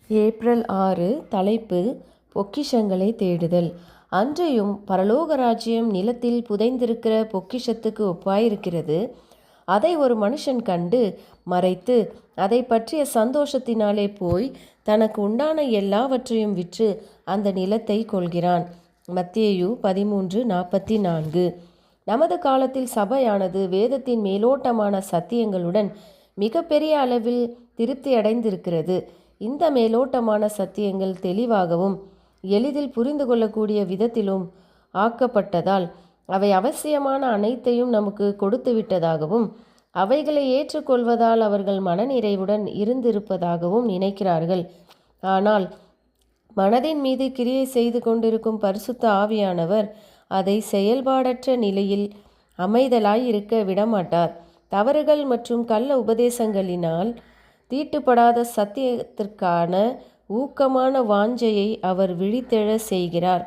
April 6 தலைப்பு பொக்கிஷங்களை தேடுதல். அன்றையும் பரலோக ராஜ்யம் நிலத்தில் புதைந்திருக்கிற பொக்கிஷத்துக்கு ஒப்பாயிருக்கிறது. அதை ஒரு மனுஷன் கண்டு மறைத்து அதை பற்றிய சந்தோஷத்தினாலே போய் தனக்கு உண்டான எல்லாவற்றையும் விற்று அந்த நிலத்தை கொள்கிறான். மத்தேயு 13:44. நமது காலத்தில் சபையானது வேதத்தின் மேலோட்டமான சத்தியங்களுடன் மிகப்பெரிய அளவில் திருப்தி அடைந்திருக்கிறது. இந்த மேலோட்டமான சத்தியங்கள் தெளிவாகவும் எளிதில் புரிந்து கொள்ளக்கூடிய விதத்திலும் ஆக்கப்பட்டதால் அவை அவசியமான அனைத்தையும் நமக்கு கொடுத்து விட்டதாகவும் அவைகளை ஏற்றுக்கொள்வதால் அவர்கள் மனநிறைவுடன் இருந்திருப்பதாகவும் நினைக்கிறார்கள். ஆனால் மனதின் மீது கிரியை செய்து கொண்டிருக்கும் பரிசுத்த ஆவியானவர் அதை செயல்பாடற்ற நிலையில் அமைதலாய் இருக்க விடமாட்டார். தவறுகள் மற்றும் கள்ள உபதேசங்களினால் தீட்டுப்படாத சத்தியத்திற்கான ஊக்கமான வாஞ்சையை அவர் விழித்தெழ செய்கிறார்.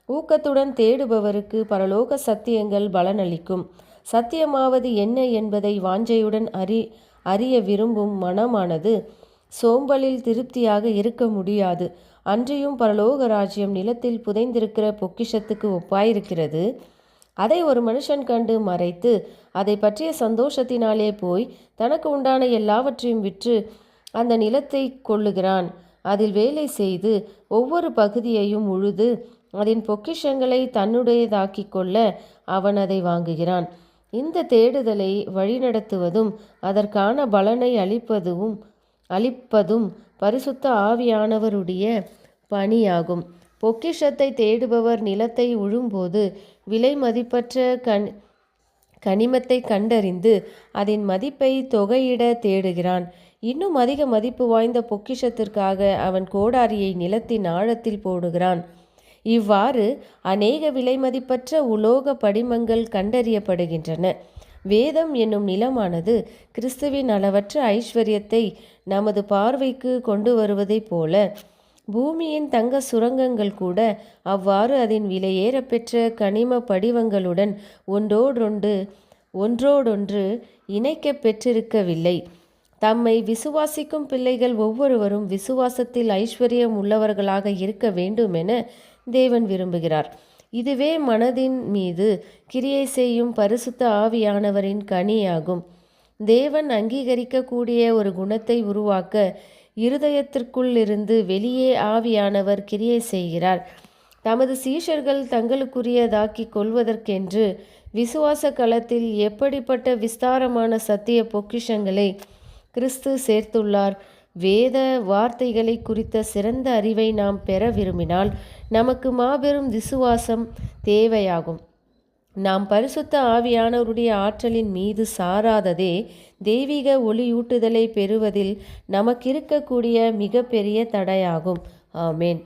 ஊக்கத்துடன் தேடுபவருக்கு பரலோக சத்தியங்கள் பலனளிக்கும். சத்தியமாவது என்ன என்பதை வாஞ்சையுடன் அறிய விரும்பும் மனமானது சோம்பலில் திருப்தியாக இருக்க முடியாது. அன்றியும் பரலோக ராஜ்யம் நிலத்தில் புதைந்திருக்கிற பொக்கிஷத்துக்கு ஒப்பாயிருக்கிறது. அதை ஒரு மனுஷன் கண்டு மறைத்து அதை பற்றிய சந்தோஷத்தினாலே போய் தனக்கு உண்டான எல்லாவற்றையும் விற்று அந்த நிலத்தை கொள்ளுகிறான். அதில் வேலை செய்து ஒவ்வொரு பகுதியையும் உழுது அதன் பொக்கிஷங்களை தன்னுடையதாக்கி கொள்ள அவன் அதை வாங்குகிறான். இந்த தேடுதலை வழிநடத்துவதும் அதற்கான பலனை அளிப்பதும் பரிசுத்த ஆவியானவருடைய பணியாகும். பொக்கிஷத்தை தேடுபவர் நிலத்தை உழும்போது விலை மதிப்பற்ற கனிமத்தை கண்டறிந்து அதன் மதிப்பை தொகையிட தேடுகிறான். இன்னும் அதிக மதிப்பு வாய்ந்த பொக்கிஷத்திற்காக அவன் கோடாரியை நிலத்தின் ஆழத்தில் போடுகிறான். இவ்வாறு அநேக விலைமதிப்பற்ற உலோக படிமங்கள் கண்டறியப்படுகின்றன. வேதம் என்னும் நிலமானது கிறிஸ்துவின் அளவற்ற ஐஸ்வர்யத்தை நமது பார்வைக்கு கொண்டு வருவதைப் போல பூமியின் தங்க சுரங்கங்கள் கூட அவ்வாறு அதன் விலையேற பெற்ற கனிம படிவங்களுடன் ஒன்றோடொன்று இணைக்க பெற்றிருக்கவில்லை. தம்மை விசுவாசிக்கும் பிள்ளைகள் ஒவ்வொருவரும் விசுவாசத்தில் ஐஸ்வர்யம் உள்ளவர்களாக இருக்க வேண்டும் என தேவன் விரும்புகிறார். இதுவே மனதின் மீது கிரியை செய்யும் பரிசுத்த ஆவியானவரின் கனியாகும். தேவன் அங்கீகரிக்கக்கூடிய ஒரு குணத்தை உருவாக்க இருதயத்திற்குள்ளிருந்து வெளியே ஆவியானவர் கிரியை செய்கிறார். தமது சீஷர்கள் தங்களுக்குரியதாக்கி கொள்வதற்கென்று விசுவாச களத்தில் எப்படிப்பட்ட விஸ்தாரமான சத்திய பொக்கிஷங்களை கிறிஸ்து சேர்த்துள்ளார். வேத வார்த்தைகளை குறித்த சிறந்த அறிவை நாம் பெற விரும்பினால் நமக்கு மாபெரும் விசுவாசம் தேவையாகும். நாம் பரிசுத்த ஆவியானவருடைய ஆற்றலின் மீது சாராததே தெய்வீக ஒளியூட்டுதலை பெறுவதில் நமக்கிருக்கக்கூடிய மிகப்பெரிய தடையாகும். ஆமேன்.